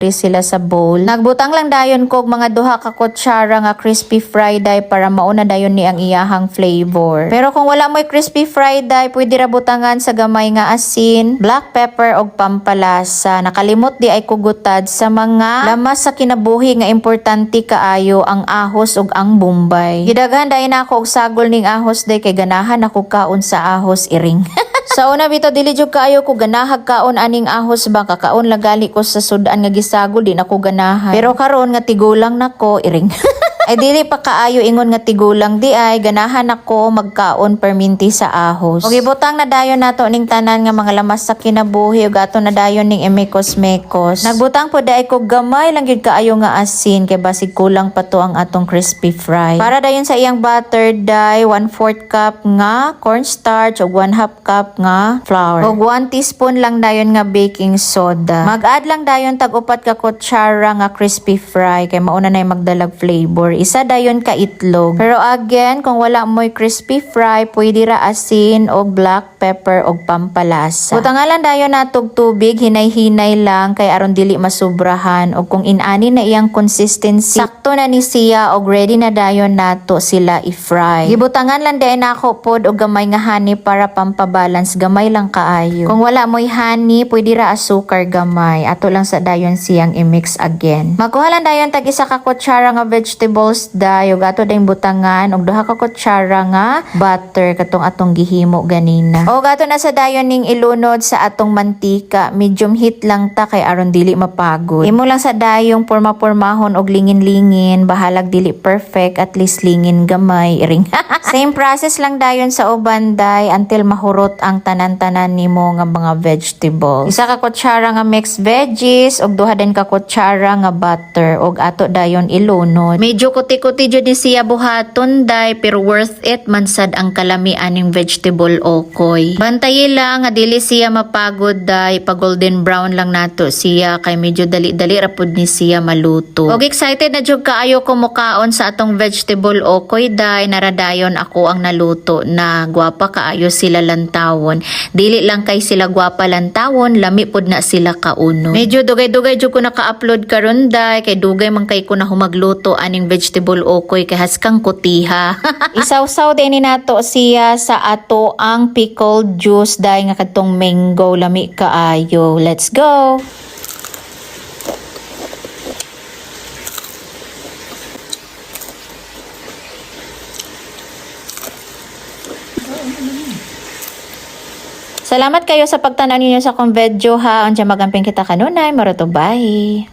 sila sa bowl. Nagbutang lang dayon kog mga duha ka kutsara nga crispy fried ay para mauna dayon ni ang iyahang flavor. Pero kung wala mo'y crispy fried ay pwede ra butangan sa gamay nga asin, black pepper og pampalasa. Nakalimot di ay kugutad sa mga lamas sa kinabuhi nga importante kaayo ang ahos ug ang bombay. Gidaghan dayon ako og sagol ning ahos day kay ganahan ako kaon sa ahos iring. Sa una bitaw dili jud kaayo ko ganahag kaon aning ahos ba kakaon lagali ko sa sudan nga gisagol di na ko ganahan. Pero karon nga tigulang nako iring. Ay dili pa kaayo ingon nga tigulang di ay ganahan ako magkaon perminti sa ahos. Og ibutang na dayon nato ning tanan nga mga lamas sa kinabuhi ug ato na dayon ning emekos-mekos. Nagbutang po daay ko gamay lang gyud kaayo nga asin kay basig kulang pa to ang atong crispy fry. Para dayon sa iyang butter day 1/4 cup nga cornstarch ug 1/2 cup nga flour. Og 1 teaspoon lang dayon nga baking soda. Mag-add lang dayon tag upat ka kutsara nga crispy fry kay mauna nay magdalag flavor. Isa dayon ka itlog. Pero again, kung wala mo'y crispy fry, pwede ra asin o black pepper o pampalasa. Butangalan dayon natog tubig, hinay-hinay lang kay aron dili masubrahan o kung inani na iyang consistency, sakto na ni siya og ready na dayon nato sila i-fry. Gibutangan lang dayon ako pod og gamay nga honey para pampabalance, gamay lang kaayo. Kung wala mo'y honey, pwede ra asukar gamay. Ato lang sa dayon siyang i-mix again. Magkuha lang dayon tag isa ka kutsara nga vegetables day ug ato ding butangan og duha ka kutsara nga butter katong atong gihimo ganina. Og ato na sa dayon ning ilunod sa atong mantika, medium heat lang ta kay aron dili mapagod. Imo lang sa dayong porma-pormahon og lingin-lingin, bahalag dili perfect, at least lingin gamay iring. Same process lang dayon sa uban day until mahurot ang tanan-tanan nimo nga mga vegetables. Isa ka kutsara nga mixed veggies og duha din ka kutsara nga butter og ato dayon ilunod. Medyo kuti-kuti jud ni siya buhaton day pero worth it man sad ang kalami aning vegetable okoy. Bantayi lang nga dili siya mapagod day, pa golden brown lang nato siya kay medyo dali-dali ra pud ni siya maluto. Og excited na jud kaayo ko mukaon sa atong vegetable okoy day, naradayon ako ang naluto na gwapa kaayo sila lantawon. Dili lang kay sila gwapa lantawon, lami pud na sila kauno. Medyo dugay-dugay jud ko naka-upload karon day kay dugay man kay ko na humagluto aning vegetable okoy kay haskang kutiha. Isawsaw din ni nato siya sa ato ang pickled juice day nga kadtong mango, lami kaayo. Let's go. Salamat kayo sa pagtanaw ninyo sa akong video ha. Unsa magamping kita kanunay, maruto bye.